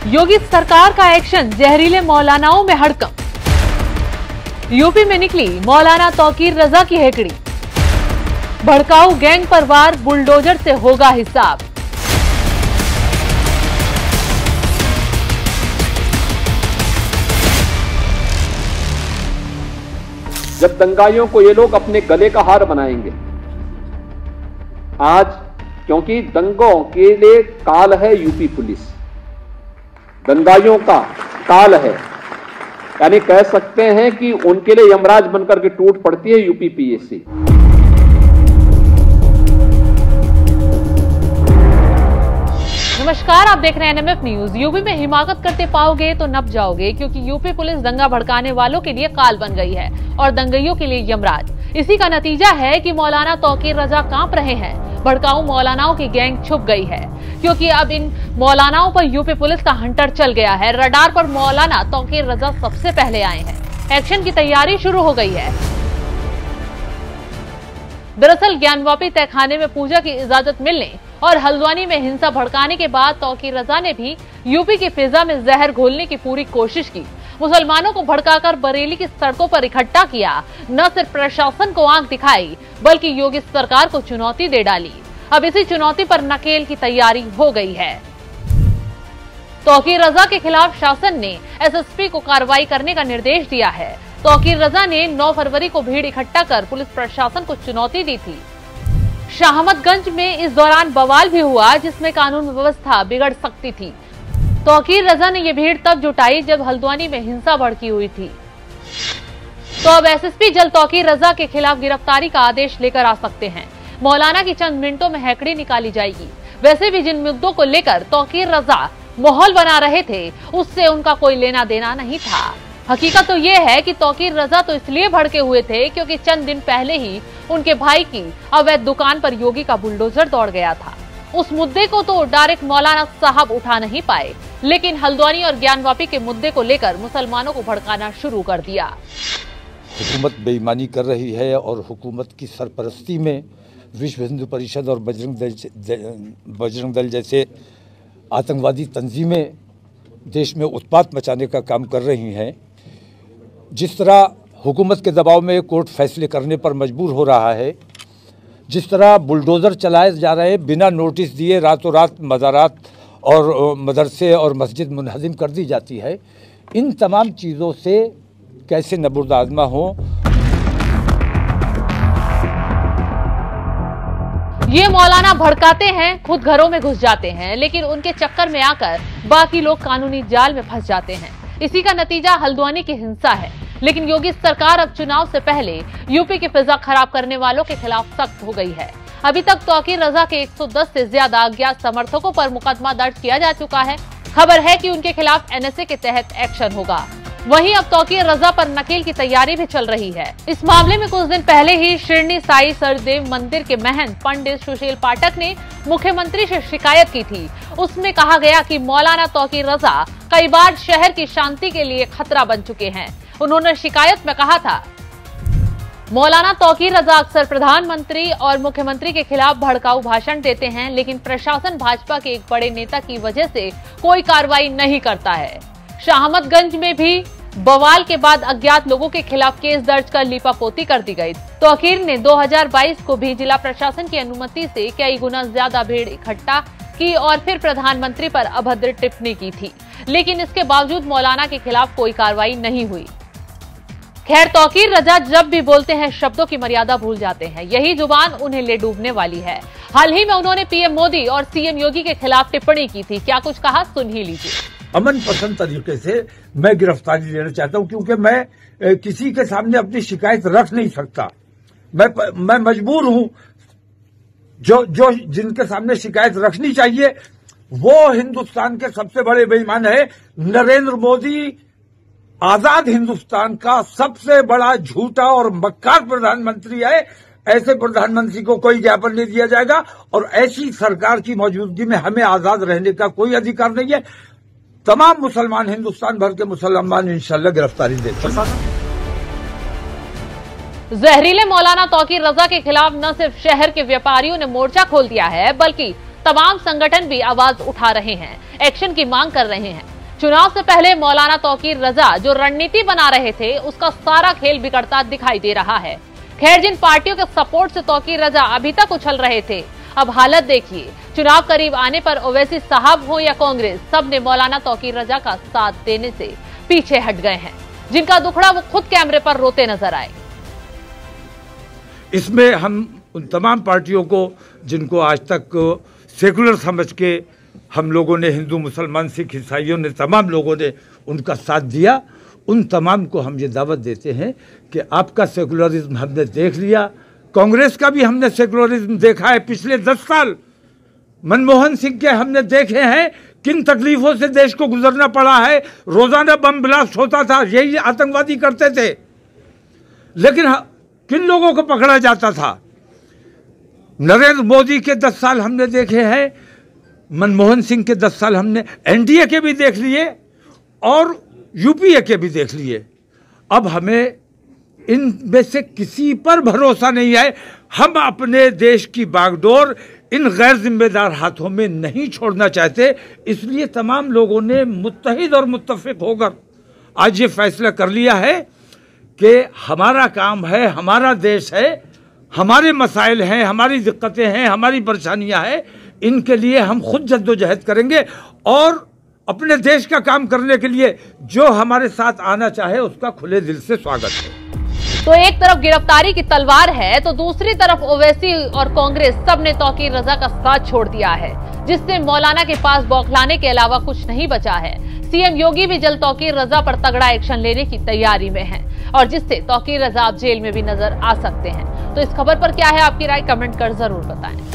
योगी सरकार का एक्शन, जहरीले मौलानाओं में हड़कंप। यूपी में निकली मौलाना तौकीर रजा की हेकड़ी। भड़काऊ गैंग पर वार, बुलडोजर से होगा हिसाब। जब दंगाइयों को ये लोग अपने गले का हार बनाएंगे, आज क्योंकि दंगों के लिए काल है यूपी पुलिस, दंगाइयों का काल है, यानी कह सकते हैं कि उनके लिए यमराज बनकर के टूट पड़ती है यूपी पीएससी। नमस्कार, आप देख रहे हैं एनएमएफ न्यूज। यूपी में हिमाकत करते पाओगे तो नप जाओगे, क्योंकि यूपी पुलिस दंगा भड़काने वालों के लिए काल बन गई है और दंगइयों के लिए यमराज। इसी का नतीजा है कि मौलाना तौकीर रजा कांप रहे हैं। भड़काऊ मौलानाओं की गैंग छुप गई है, क्योंकि अब इन मौलानाओं पर यूपी पुलिस का हंटर चल गया है। रडार पर मौलाना तौकीर रजा सबसे पहले आए हैं। एक्शन की तैयारी शुरू हो गई है। दरअसल ज्ञानवापी तहखाने में पूजा की इजाजत मिलने और हल्द्वानी में हिंसा भड़काने के बाद तौकीर रजा ने भी यूपी की फिजा में जहर घोलने की पूरी कोशिश की। मुसलमानों को भड़काकर बरेली की सड़कों पर इकट्ठा किया। न सिर्फ प्रशासन को आंख दिखाई, बल्कि योगी सरकार को चुनौती दे डाली। अब इसी चुनौती पर नकेल की तैयारी हो गई है। तौकीर रजा के खिलाफ शासन ने एसएसपी को कार्रवाई करने का निर्देश दिया है। तौकीर रजा ने 9 फरवरी को भीड़ इकट्ठा कर पुलिस प्रशासन को चुनौती दी थी। शाहमदगंज में इस दौरान बवाल भी हुआ, जिसमें कानून व्यवस्था बिगड़ सकती थी। तौकीर रजा ने यह भीड़ तब जुटाई जब हल्द्वानी में हिंसा भड़की हुई थी। तो अब एसएसपी जल्द तौकीर रजा के खिलाफ गिरफ्तारी का आदेश लेकर आ सकते हैं। मौलाना की चंद मिनटों में हैकड़ी निकाली जाएगी। वैसे भी जिन मुद्दों को लेकर तौकीर रजा माहौल बना रहे थे, उससे उनका कोई लेना देना नहीं था। हकीकत तो यह है कि तौकीर रजा तो इसलिए भड़के हुए थे क्योंकि चंद दिन पहले ही उनके भाई की अवैध दुकान पर योगी का बुलडोजर दौड़ गया था। उस मुद्दे को तो डायरेक्ट मौलाना साहब उठा नहीं पाए, लेकिन हल्द्वानी और ज्ञानवापी के मुद्दे को लेकर मुसलमानों को भड़काना शुरू कर दिया। हुकूमत बेईमानी कर रही है और हुकूमत की सरपरस्ती में विश्व हिंदू परिषद और बजरंग दल जैसे आतंकवादी तंजीमें देश में उत्पात मचाने का काम कर रही हैं। जिस तरह हुकूमत के दबाव में कोर्ट फैसले करने पर मजबूर हो रहा है, जिस तरह बुलडोज़र चलाए जा रहे हैं, बिना नोटिस दिए रातों रात मज़ारात और मदरसे और मस्जिद मुनहदिम कर दी जाती है, इन तमाम चीज़ों से कैसे नबूरदाज़मा हो। ये मौलाना भड़काते हैं, खुद घरों में घुस जाते हैं, लेकिन उनके चक्कर में आकर बाकी लोग कानूनी जाल में फंस जाते हैं। इसी का नतीजा हल्द्वानी की हिंसा है। लेकिन योगी सरकार अब चुनाव से पहले यूपी की फिजा खराब करने वालों के खिलाफ सख्त हो गई है। अभी तक तौकीर रजा के 110 से ज्यादा अज्ञात समर्थकों पर मुकदमा दर्ज किया जा चुका है। खबर है कि उनके खिलाफ एनएसए के तहत एक्शन होगा। वहीं अब तौकीर रजा पर नकेल की तैयारी भी चल रही है। इस मामले में कुछ दिन पहले ही शिरडी साई सरदेव मंदिर के महंत पंडित सुशील पाठक ने मुख्यमंत्री से शिकायत की थी। उसमें कहा गया कि मौलाना तौकीर रजा कई बार शहर की शांति के लिए खतरा बन चुके हैं। उन्होंने शिकायत में कहा था, मौलाना तौकीर रजा अक्सर प्रधानमंत्री और मुख्यमंत्री के खिलाफ भड़काऊ भाषण देते हैं, लेकिन प्रशासन भाजपा के एक बड़े नेता की वजह से कोई कार्रवाई नहीं करता है। शाहमदगंज में भी बवाल के बाद अज्ञात लोगों के खिलाफ केस दर्ज कर लीपापोती कर दी गई। तौकीर ने 2022 को भी जिला प्रशासन की अनुमति से कई गुना ज्यादा भीड़ इकट्ठा की और फिर प्रधानमंत्री पर अभद्र टिप्पणी की थी, लेकिन इसके बावजूद मौलाना के खिलाफ कोई कार्रवाई नहीं हुई। खैर, तौकीर रजा जब भी बोलते हैं शब्दों की मर्यादा भूल जाते हैं। यही जुबान उन्हें ले डूबने वाली है। हाल ही में उन्होंने पीएम मोदी और सीएम योगी के खिलाफ टिप्पणी की थी। क्या कुछ कहा, सुन ही लीजिए। अमन पसंद तरीके से मैं गिरफ्तारी लेना चाहता हूं, क्योंकि मैं किसी के सामने अपनी शिकायत रख नहीं सकता। मैं मजबूर हूं। जो जिनके सामने शिकायत रखनी चाहिए वो हिंदुस्तान के सबसे बड़े बेईमान है नरेंद्र मोदी। आजाद हिंदुस्तान का सबसे बड़ा झूठा और मक्कार प्रधानमंत्री है। ऐसे प्रधानमंत्री को कोई ज्ञापन नहीं दिया जाएगा और ऐसी सरकार की मौजूदगी में हमें आजाद रहने का कोई अधिकार नहीं है। तमाम मुसलमान, हिंदुस्तान भर के मुसलमान इंशाल्लाह गिरफ्तारी देते हैं। जहरीले मौलाना तौकीर रजा के खिलाफ न सिर्फ शहर के व्यापारियों ने मोर्चा खोल दिया है, बल्कि तमाम संगठन भी आवाज उठा रहे हैं, एक्शन की मांग कर रहे हैं। चुनाव से पहले मौलाना तौकीर रजा जो रणनीति बना रहे थे, उसका सारा खेल बिगड़ता दिखाई दे रहा है। खैर, जिन पार्टियों के सपोर्ट से तौकीर रजा अभी तक उछल रहे थे, अब हालत देखिए। चुनाव करीब आने पर ओवैसी साहब हो या कांग्रेस, सब ने मौलाना तौकीर रजा का साथ देने से पीछे हट गए हैं। जिनका दुखड़ा वो खुद कैमरे पर रोते नजर आए। इसमें हम उन तमाम पार्टियों को, जिनको आज तक सेकुलर समझ के हम लोगों ने, हिंदू मुसलमान सिख ईसाइयों ने, तमाम लोगों ने उनका साथ दिया, उन तमाम को हम ये दावत देते हैं कि आपका सेकुलरिज्म हमने देख लिया। कांग्रेस का भी हमने सेकुलरिज्म देखा है। पिछले 10 साल मनमोहन सिंह के हमने देखे हैं किन तकलीफों से देश को गुजरना पड़ा है। रोजाना बम ब्लास्ट होता था, यही आतंकवादी करते थे, लेकिन किन लोगों को पकड़ा जाता था। नरेंद्र मोदी के 10 साल हमने देखे हैं, मनमोहन सिंह के 10 साल हमने एनडीए के भी देख लिए और यूपीए के भी देख लिए। अब हमें इनमें से किसी पर भरोसा नहीं है। हम अपने देश की बागडोर इन गैर जिम्मेदार हाथों में नहीं छोड़ना चाहते। इसलिए तमाम लोगों ने मुत्तहिद और मुत्तफिक होकर आज ये फैसला कर लिया है कि हमारा काम है, हमारा देश है, हमारे मसाइल हैं, हमारी दिक्कतें हैं, हमारी परेशानियां हैं। इनके लिए हम खुद जद्दोजहद करेंगे और अपने देश का काम करने के लिए जो हमारे साथ आना चाहे उसका खुले दिल से स्वागत है। तो एक तरफ गिरफ्तारी की तलवार है, तो दूसरी तरफ ओवैसी और कांग्रेस सब ने तौकीर रजा का साथ छोड़ दिया है, जिससे मौलाना के पास बौखलाने के अलावा कुछ नहीं बचा है। सीएम योगी भी जल्द तौकीर रजा पर तगड़ा एक्शन लेने की तैयारी में है और जिससे तौकीर रजा अब जेल में भी नजर आ सकते हैं। तो इस खबर पर क्या है आपकी राय, कमेंट कर जरूर बताएं।